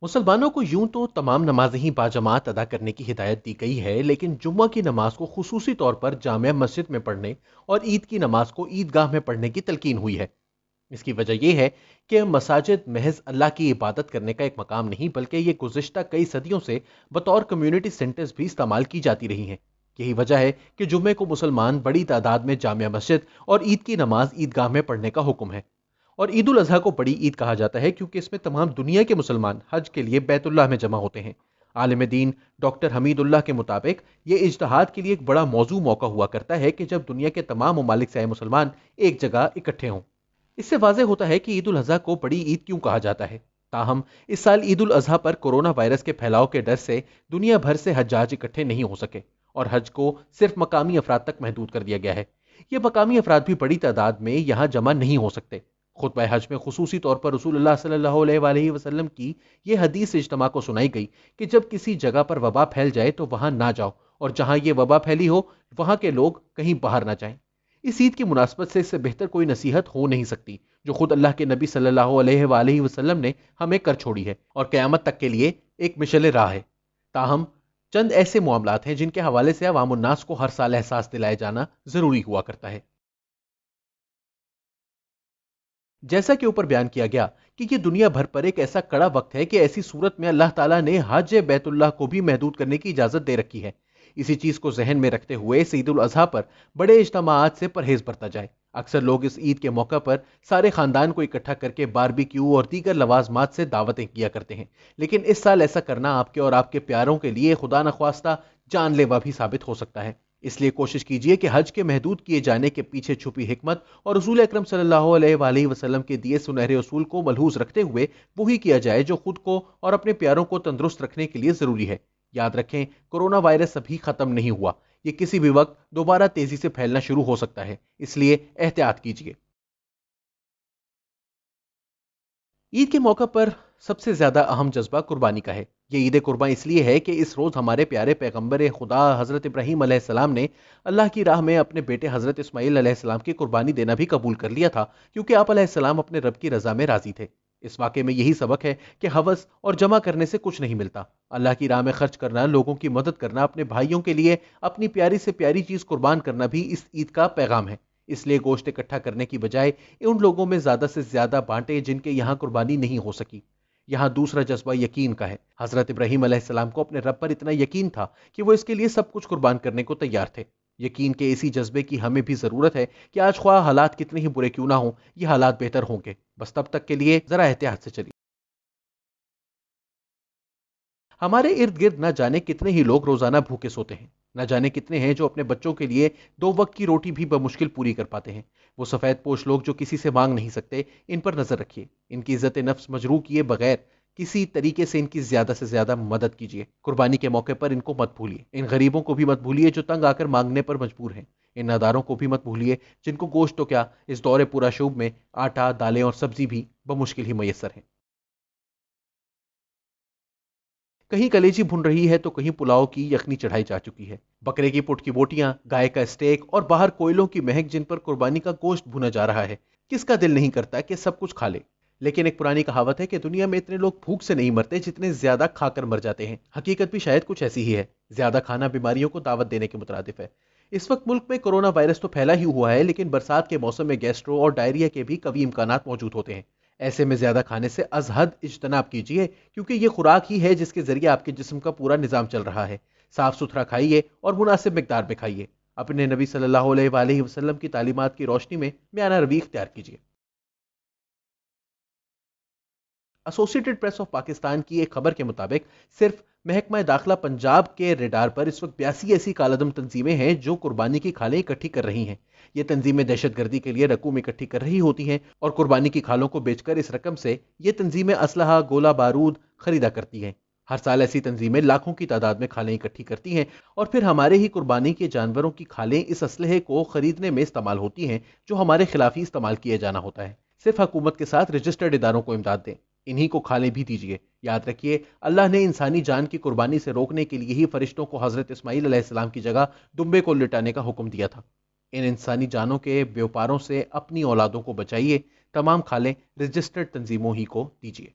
मुसलमानों को यूं तो तमाम नमाजें ही बाजमात अदा करने की हिदायत दी गई है, लेकिन जुम्मा की नमाज को खुसूसी तौर पर जामिया मस्जिद में पढ़ने और ईद की नमाज को ईदगाह में पढ़ने की तलकीन हुई है। इसकी वजह यह है कि मसाजिद महज अल्लाह की इबादत करने का एक मकाम नहीं, बल्कि ये गुज़िश्ता कई सदियों से बतौर कम्युनिटी सेंटर्स भी इस्तेमाल की जाती रही हैं। यही वजह है कि जुम्मे को मुसलमान बड़ी तादाद में जामिया मस्जिद और ईद की नमाज ईदगाह में पढ़ने का हुक्म है। और ईद उल अजहा को बड़ी ईद कहा जाता है क्योंकि इसमें तमाम दुनिया के मुसलमान हज के लिए बैतुल्लाह में जमा होते हैं। आलिम दीन डॉक्टर हमीदुल्लाह के मुताबिक ये इज्तिहाद के लिए एक बड़ा मौजू मौका हुआ करता है कि जब दुनिया के तमाम ममालिक से आए मुसलमान एक जगह इकट्ठे हों। इससे वाज़ेह होता है कि ईद उल अजहा को बड़ी ईद क्यों कहा जाता है। ताहम इस साल ईद उल अजहा पर कोरोना वायरस के फैलाव के डर से दुनिया भर से हज्जाज इकट्ठे नहीं हो सके और हज को सिर्फ मकामी अफराद तक महदूद कर दिया गया है। ये मकामी अफराद भी बड़ी तादाद में यहाँ जमा नहीं हो सकते। खुतबा हज में खुसूसी तौर पर रसूलुल्लाह सल्लल्लाहु अलैहि वसल्लम की ये हदीस इज्तिमा को सुनाई गई कि जब किसी जगह पर वबा फैल जाए तो वहां ना जाओ, और जहां ये वबा फैली हो वहां के लोग कहीं बाहर ना जाएं। इस ईद की मुनासबत से इससे बेहतर कोई नसीहत हो नहीं सकती जो खुद अल्लाह के नबी सल्लल्लाहु अलैहि वसल्लम ने हमें कर छोड़ी है और क़यामत तक के लिए एक मिशल राह है। ताहम चंद ऐसे मामलात हैं जिनके हवाले से अवाम उन्नास को हर साल एहसास दिलाया जाना जरूरी हुआ करता है। जैसा कि ऊपर बयान किया गया कि ये दुनिया भर पर एक ऐसा कड़ा वक्त है कि ऐसी सूरत में अल्लाह ताला ने हज बैतुल्लाह को भी महदूद करने की इजाजत दे रखी है। इसी चीज को जहन में रखते हुए इस ईद उल अजहा पर बड़े इज्तिमाआत से परहेज बरता जाए। अक्सर लोग इस ईद के मौका पर सारे खानदान को इकट्ठा करके बारबेक्यू और दीगर लवाजमात से दावतें किया करते हैं, लेकिन इस साल ऐसा करना आपके और आपके प्यारों के लिए खुदा नख्वास्ता जानलेवा भी साबित हो सकता है। इसलिए कोशिश कीजिए कि हज के महदूद किए जाने के पीछे छुपी हिकमत और रसूल अकरम सल्लल्लाहु अलैहि वसल्लम के दिए सुनहरे उसूल को मलहूज रखते हुए वही किया जाए जो खुद को और अपने प्यारों को तंदुरुस्त रखने के लिए जरूरी है। याद रखें, कोरोना वायरस अभी खत्म नहीं हुआ, ये किसी भी वक्त दोबारा तेजी से फैलना शुरू हो सकता है, इसलिए एहतियात कीजिए। ईद के मौका पर सबसे ज्यादा अहम जज्बा कुर्बानी का है। ये ईद कुर्बान इसलिए है कि इस रोज हमारे प्यारे पैगंबर खुदा हजरत इब्राहीम अलैहिस्सलाम ने अल्लाह की राह में अपने बेटे हजरत इस्माइल अलैहिस्सलाम की कुर्बानी देना भी कबूल कर लिया था, क्योंकि आप अलैहिस्सलाम अपने रब की रजा में राजी थे। इस वाक़े में यही सबक है कि हवस और जमा करने से कुछ नहीं मिलता। अल्लाह की राह में खर्च करना, लोगों की मदद करना, अपने भाइयों के लिए अपनी प्यारी से प्यारी चीज कुर्बान करना भी इस ईद का पैगाम है। इसलिए गोश्त इकट्ठा करने की बजाय उन लोगों में ज्यादा से ज्यादा बांटे जिनके यहाँ कुर्बानी नहीं हो सकी। यहाँ दूसरा जज्बा यकीन का है। हजरत इब्राहीम अलैहिस्सलाम को अपने रब पर इतना यकीन था कि वो इसके लिए सब कुछ कुर्बान करने को तैयार थे। यकीन के इसी जज्बे की हमें भी जरूरत है कि आज ख्वाह हालात कितने ही बुरे क्यों ना हो, ये हालात बेहतर होंगे। बस तब तक के लिए जरा एहतियात से चलिए। हमारे इर्द गिर्द न जाने कितने ही लोग रोजाना भूखे सोते हैं। न जाने कितने हैं जो अपने बच्चों के लिए दो वक्त की रोटी भी बमुश्किल पूरी कर पाते हैं। वो सफेद पोश लोग जो किसी से मांग नहीं सकते, इन पर नजर रखिए। इनकी इज्जत नफ्स मजरू किए बगैर किसी तरीके से इनकी ज्यादा से ज्यादा मदद कीजिए। कुर्बानी के मौके पर इनको मत भूलिए। इन गरीबों को भी मत भूलिए जो तंग आकर मांगने पर मजबूर हैं। इन नादारों को भी मत भूलिए जिनको गोश्त तो क्या, इस दौरे पूरा शुभ में आटा, दालें और सब्जी भी बमुश्किल ही मैसर हैं। कहीं कलेजी भुन रही है तो कहीं पुलाव की यखनी चढ़ाई जा चुकी है। बकरे की पुट की बोटियां, गाय का स्टेक और बाहर कोयलों की महक जिन पर कुर्बानी का गोश्त भुना जा रहा है। किसका दिल नहीं करता कि सब कुछ खा ले। लेकिन एक पुरानी कहावत है कि दुनिया में इतने लोग भूख से नहीं मरते जितने ज्यादा खाकर मर जाते हैं। हकीकत भी शायद कुछ ऐसी ही है। ज्यादा खाना बीमारियों को दावत देने के मुतरादिफ है। इस वक्त मुल्क में कोरोना वायरस तो फैला ही हुआ है, लेकिन बरसात के मौसम में गैस्ट्रो और डायरिया के भी कभी इम्कानात मौजूद होते हैं। ऐसे में ज्यादा खाने से अजहद इज्तनाब कीजिए, क्योंकि ये खुराक ही है जिसके जरिए आपके जिस्म का पूरा निजाम चल रहा है। साफ सुथरा खाइए और मुनासिब मिकदार में खाइए। अपने नबी सल्लल्लाहु अलैहि वसल्लम की तालीमात की रोशनी में म्याना रवि इख्तियार कीजिए। एसोसिएटेड प्रेस ऑफ पाकिस्तान की एक खबर के मुताबिक सिर्फ महकमा दाखिला पंजाब के रेडार पर इस वक्त 82 ऐसी कालादम तंजीमें हैं जो कुर्बानी की खालें इकट्ठी कर रही हैं। ये तंजीमें दहशतगर्दी के लिए रकूम इकट्ठी कर रही होती हैं और कुर्बानी की खालों को बेचकर इस रकम से ये तंजीमें असलहा, गोला बारूद खरीदा करती हैं। हर साल ऐसी तंजीमें लाखों की तादाद में खालें इकट्ठी करती हैं और फिर हमारे ही कुर्बानी के जानवरों की खालें इस असलहे को खरीदने में इस्तेमाल होती हैं जो हमारे खिलाफ ही इस्तेमाल किया जाना होता है। सिर्फ हुकूमत के साथ रजिस्टर्ड इदारों को इमदाद दें, इन्हीं को खालें भी दीजिए। याद रखिए, अल्लाह ने इंसानी जान की कुर्बानी से रोकने के लिए ही फरिश्तों को हजरत इस्माइल अलैहिस्सलाम की जगह दुम्बे को लिटाने का हुक्म दिया था। इन इंसानी जानों के व्यापारों से अपनी औलादों को बचाइए। तमाम खालें रजिस्टर्ड तंजीमों ही को दीजिए।